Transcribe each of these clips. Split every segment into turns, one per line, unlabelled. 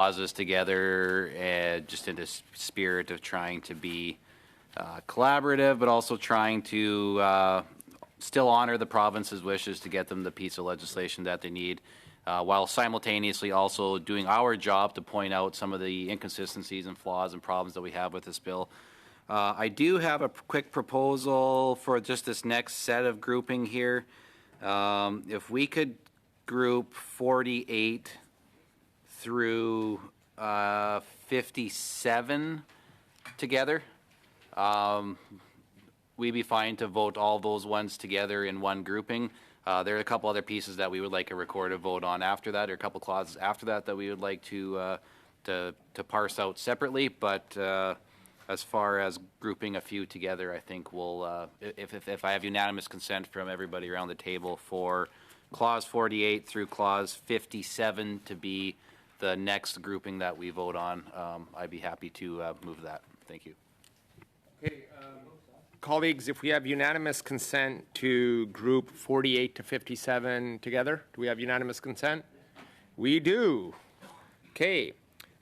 clauses together, just in this spirit of trying to be collaborative, but also trying to still honor the province's wishes to get them the piece of legislation that they need, while simultaneously also doing our job to point out some of the inconsistencies and flaws and problems that we have with this bill. I do have a quick proposal for just this next set of grouping here. If we could group 48 through 57 together, we'd be fine to vote all those ones together in one grouping. There are a couple other pieces that we would like a recorded vote on after that, or a couple clauses after that that we would like to parse out separately. But as far as grouping a few together, I think we'll, if I have unanimous consent from everybody around the table for Clause 48 through Clause 57 to be the next grouping that we vote on, I'd be happy to move that. Thank you.
Okay, colleagues, if we have unanimous consent to group 48 to 57 together, do we have unanimous consent? We do. Okay,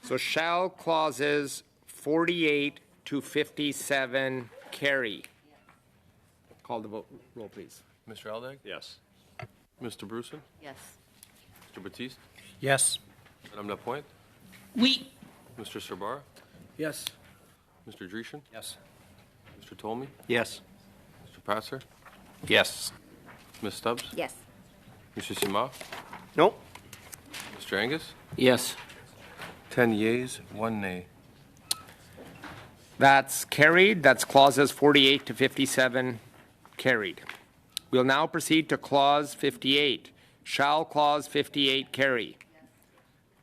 so shall clauses 48 to 57 carry? Call the vote. Roll, please.
Mr. Aldag?
Yes.
Mr. Bruson?
Yes.
Mr. Batiste?
Yes.
Madame Lapointe?
Oui.
Mr. Serbar?
Yes.
Mr. Dreeshen?
Yes.
Mr. Tolmie?
Yes.
Mr. Passer?
Yes.
Ms. Stubbs?
Yes.
Mr. Simard?
No.
Mr. Angus?
Yes.
10 yeas, 1 nay.
That's carried. That's clauses 48 to 57 carried. We'll now proceed to clause 58. Shall clause 58 carry?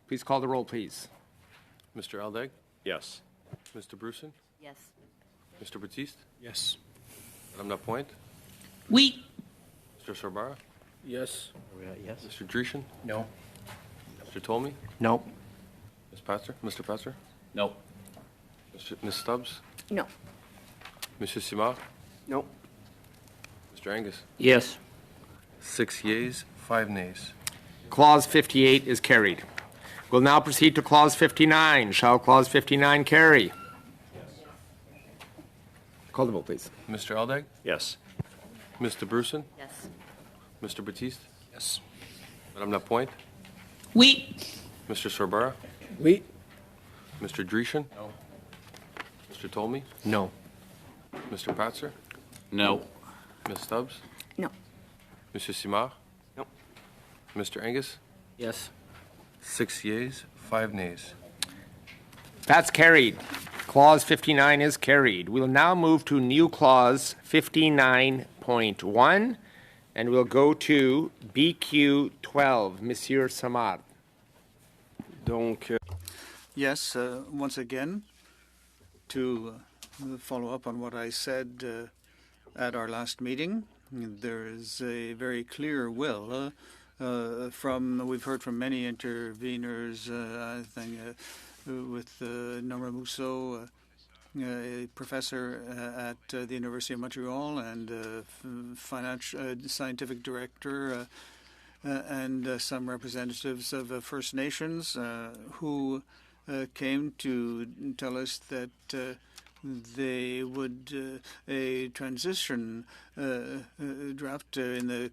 Please call the roll, please.
Mr. Aldag?
Yes.
Mr. Bruson?
Yes.
Mr. Batiste?
Yes.
Madame Lapointe?
Oui.
Mr. Serbar?
Yes.
Yes.
Mr. Dreeshen?
No.
Mr. Tolmie?
No.
Ms. Passer? Mr. Passer?
No.
Ms. Stubbs?
No.
Mr. Simard?
No.
Mr. Angus?
Yes.
6 yeas, 5 nays.
Clause 58 is carried. We'll now proceed to clause 59. Shall clause 59 carry? Call the vote, please.
Mr. Aldag?
Yes.
Mr. Bruson?
Yes.
Mr. Batiste?
Yes.
Madame Lapointe?
Oui.
Mr. Sorbara?
Oui.
Mr. Dreeshen? No. Mr. Tolmie?
No.
Mr. Patzer?
No.
Ms. Stubbs?
No.
Mr. Simard?
No.
Mr. Angus?
Yes.
6 yeas, 5 nays.
That's carried. Clause 59 is carried. We'll now move to new clause 59.1, and we'll go to BQ 12. Monsieur Samad.
Donc, yes, once again, to follow up on what I said at our last meeting, there is a very clear will we've heard from many interveners, I think, with Norma Mousseau, a professor at the University of Montreal and scientific director, and some representatives of First Nations who came to tell us that they would a transition draft in the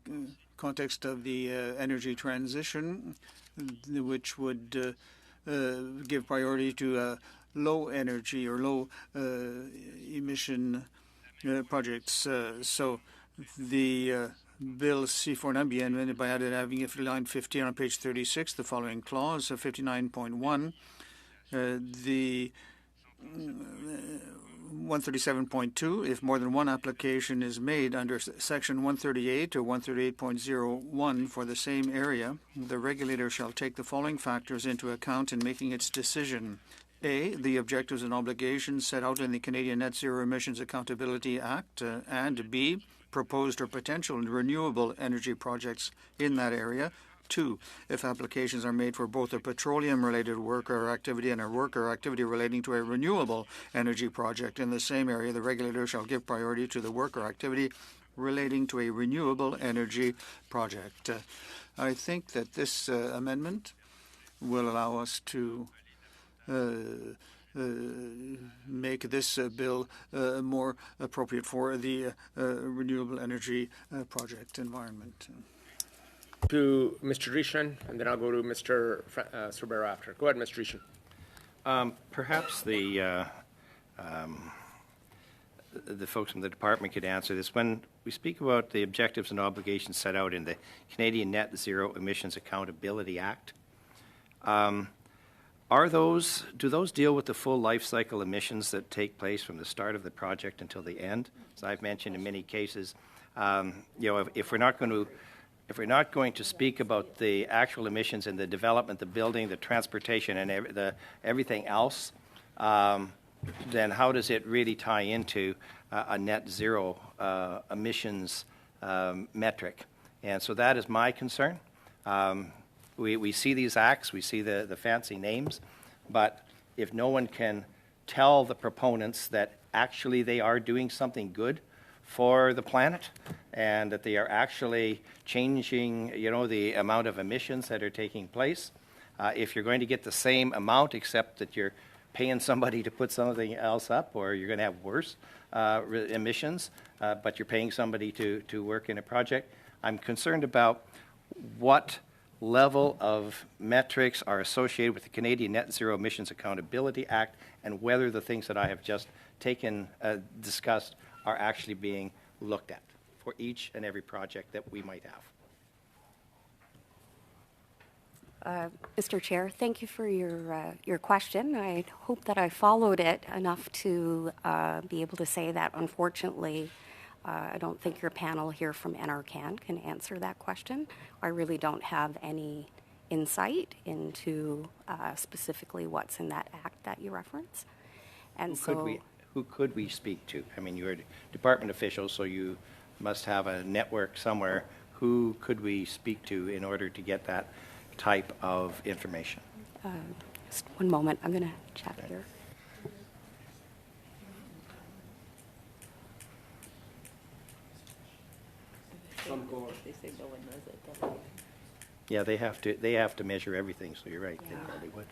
context of the energy transition, which would give priority to low energy or low emission projects. So the Bill C4 amended by having line 15 on page 36, the following clause of 59.1, the 137.2, if more than one application is made under section 138 or 138.01 for the same area, the regulator shall take the following factors into account in making its decision. A, the objectives and obligations set out in the Canadian Net Zero Emissions Accountability Act, and B, proposed or potential renewable energy projects in that area. 2, if applications are made for both a petroleum-related work or activity and a work or activity relating to a renewable energy project in the same area, the regulator shall give priority to the work or activity relating to a renewable energy project. I think that this amendment will allow us to make this bill more appropriate for the renewable energy project environment.
To Mr. Drishan, and then I'll go to Mr. Sorbera after. Go ahead, Mr. Drishan.
Perhaps the folks from the department could answer this. When we speak about the objectives and obligations set out in the Canadian Net Zero Emissions Accountability Act, do those deal with the full life cycle emissions that take place from the start of the project until the end? As I've mentioned in many cases, if we're not going to speak about the actual emissions in the development, the building, the transportation, and everything else, then how does it really tie into a net zero emissions metric? And so that is my concern. We see these acts, we see the fancy names, but if no one can tell the proponents that actually they are doing something good for the planet and that they are actually changing, the amount of emissions that are taking place, if you're going to get the same amount except that you're paying somebody to put something else up, or you're going to have worse emissions, but you're paying somebody to work in a project, I'm concerned about what level of metrics are associated with the Canadian Net Zero Emissions Accountability Act, and whether the things that I have just discussed are actually being looked at for each and every project that we might have.
Mr. Chair, thank you for your question. I hope that I followed it enough to be able to say that, unfortunately, I don't think your panel here from NRCan can answer that question. I really don't have any insight into specifically what's in that act that you reference. And
Who could we speak to? I mean, you're a department official, so you must have a network somewhere. Who could we speak to in order to get that type of information?
Just one moment. I'm going to check here.
Yeah, they have to measure everything, so you're right, they probably would.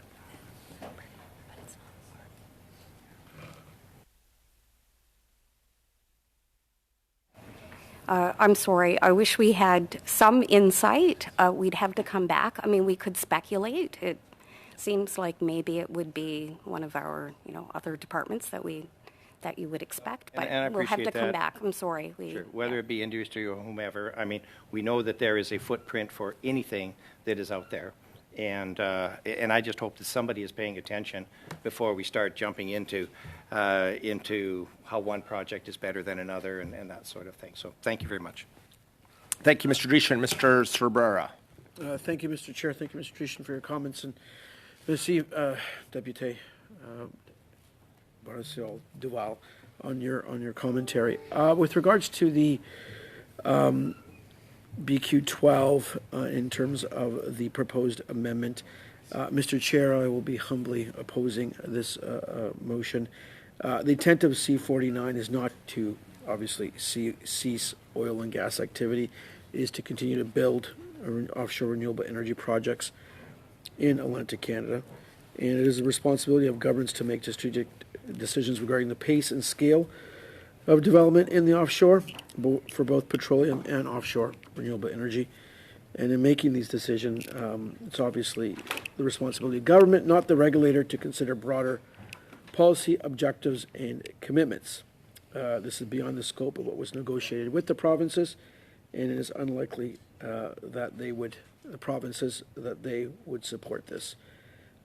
I'm sorry. I wish we had some insight. We'd have to come back. I mean, we could speculate. It seems like maybe it would be one of our, other departments that you would expect, but
and I
we'll have to
appreciate
come
that.
back. I'm sorry.
Sure. Whether it be industry or whomever, I mean, we know that there is a footprint for anything that is out there. And I just hope that somebody is paying attention before we start jumping into how one project is better than another and that sort of thing. So thank you very much.
Thank you, Mr. Drishan. Mr. Sorbera.
Thank you, Mr. Chair. Thank you, Mr. Drishan, for your comments. And Merci, Deputy Barcel Duval, on your commentary. With regards to the BQ12 in terms of the proposed amendment, Mr. Chair, I will be humbly opposing this motion. The intent of C49 is not to obviously cease oil and gas activity. It is to continue to build offshore renewable energy projects in Atlantic Canada. And it is the responsibility of governments to make strategic decisions regarding the pace and scale of development in the offshore for both petroleum and offshore renewable energy. And in making these decisions, it's obviously the responsibility of government, not the regulator, to consider broader policy objectives and commitments. This is beyond the scope of what was negotiated with the provinces, and it is unlikely that the provinces would support this.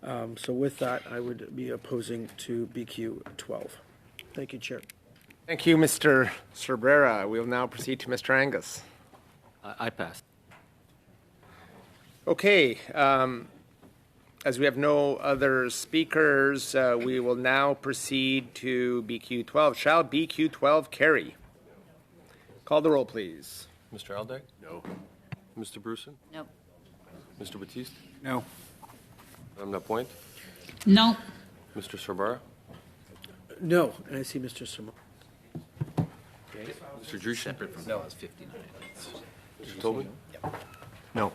So with that, I would be opposing to BQ 12. Thank you, Chair.
Thank you, Mr. Sorbera. We'll now proceed to Mr. Angus.
I pass.
Okay. As we have no other speakers, we will now proceed to BQ 12. Shall BQ 12 carry? Call the roll, please.
Mr. Aldag? No. Mr. Bruson?
No.
Mr. Batiste?
No.
Madame Lapointe?
No.
Mr. Sorbara?
No, and I see Mr. Simon.
Mr. Drishan?
Separate from Bell is 59.
Mr. Tobin?
No.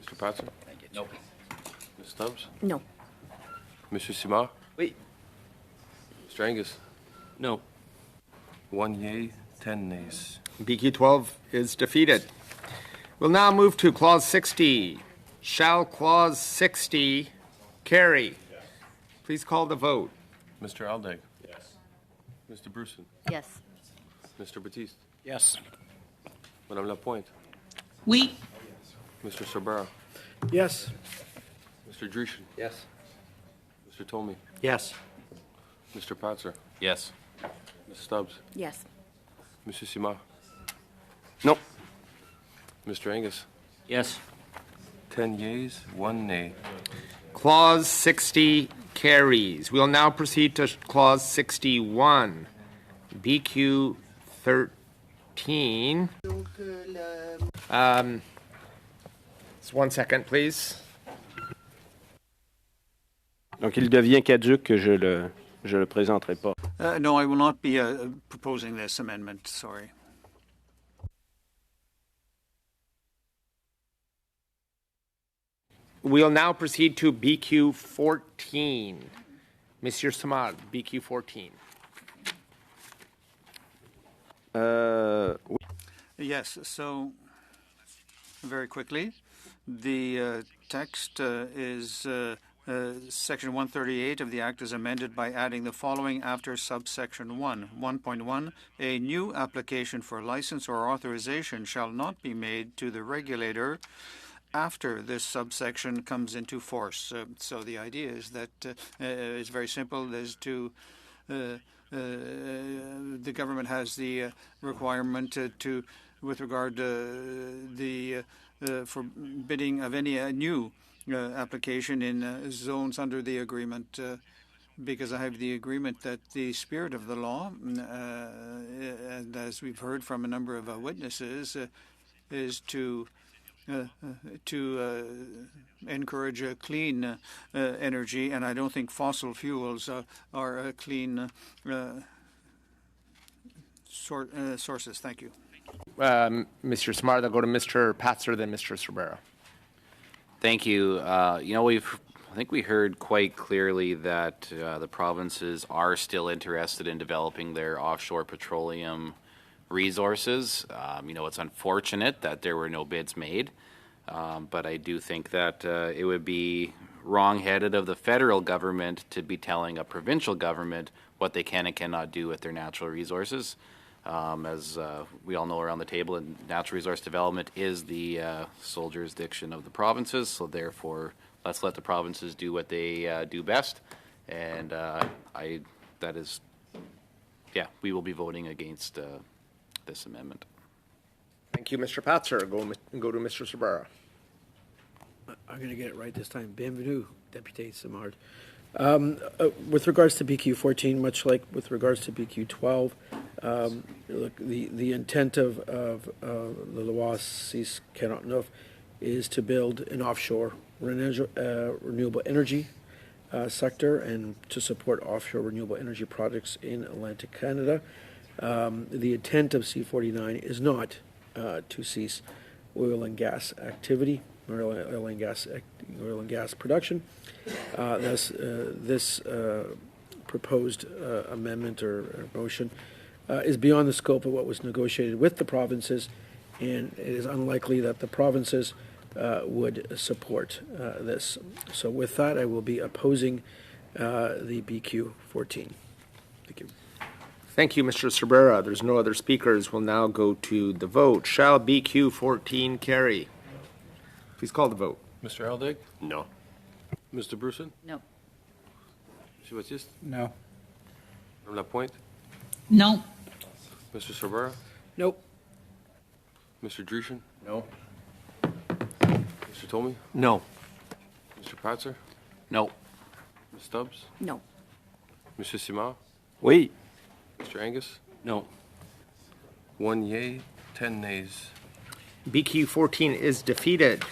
Mr. Patson?
Nope.
Ms. Stubbs?
No.
Monsieur Simard?
Oui.
Mr. Angus?
No.
1 yea, 10 nays.
BQ 12 is defeated. We'll now move to Clause 60. Shall Clause 60 carry? Please call the vote.
Mr. Aldag? Yes. Mr. Bruson?
Yes.
Mr. Batiste?
Yes.
Madame Lapointe?
Oui.
Mr. Sorbara?
Yes.
Mr. Dreeshen?
Yes.
Mr. Tomey?
Yes.
Mr. Patzer?
Yes.
Ms. Stubbs?
Yes.
Monsieur Simard?
No.
Mr. Angus?
Yes.
10 yeas, 1 nay.
Clause 60 carries. We'll now proceed to Clause 61. BQ 13. Just 1 second, please.
Donc, il devient caduc que je le présenterai pas.
No, I will not be proposing this amendment, sorry.
We'll now proceed to BQ 14. Monsieur Samad, BQ 14.
Oui.
Yes, so very quickly, the text is Section 138 of the Act is amended by adding the following after subsection 1. 1.1, a new application for license or authorization shall not be made to the regulator after this subsection comes into force. So the idea is that it's very simple, is to the government has the requirement to with regard to the forbidding of any new application in zones under the agreement, because I have the agreement that the spirit of the law, and as we've heard from a number of witnesses, is to encourage clean energy, and I don't think fossil fuels are clean sources. Thank you.
Mr. Samad, I'll go to Mr. Patzer, then Mr. Sorbara.
Thank you. I think we heard quite clearly that the provinces are still interested in developing their offshore petroleum resources. It's unfortunate that there were no bids made, but I do think that it would be wrong-headed of the federal government to be telling a provincial government what they can and cannot do with their natural resources. As we all know around the table, and natural resource development is the sole jurisdiction of the provinces, so therefore let's let the provinces do what they do best, and we will be voting against this amendment.
Thank you, Mr. Patzer. Go to Mr. Sorbara.
I'm going to get it right this time. Bienvenue, Deputy Simard. With regards to BQ 14, much like with regards to BQ 12, look, the intent of the loi 649 is to build an offshore renewable energy sector and to support offshore renewable energy projects in Atlantic Canada. The intent of C49 is not to cease oil and gas activity, or oil and gas production. Thus, this proposed amendment or motion is beyond the scope of what was negotiated with the provinces, and it is unlikely that the provinces would support this. So with that, I will be opposing the BQ 14. Thank you.
Thank you, Mr. Sorbara. There's no other speakers. We'll now go to the vote. Shall BQ 14 carry? Please call the vote.
Mr. Aldag?
No.
Mr. Bruson?
No.
Monsieur Batiste?
No.
Madame Lapointe?
No.
Mr. Sorbara?
Nope.
Mr. Dreeshen?
No.
Mr. Tomey?
No.
Mr. Patzer?
No.
Ms. Stubbs?
No.
Monsieur Simard?
Oui.
Mr. Angus?
No.
1 yea, 10 nays.
BQ 14 is defeated.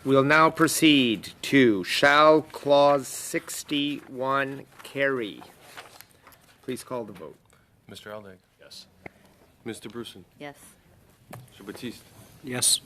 We'll now proceed to shall clause 61 carry? Please call the vote.
Mr. Aldag?
Yes.
Mr. Bruson?
Yes.
Mr. Batiste?
Yes.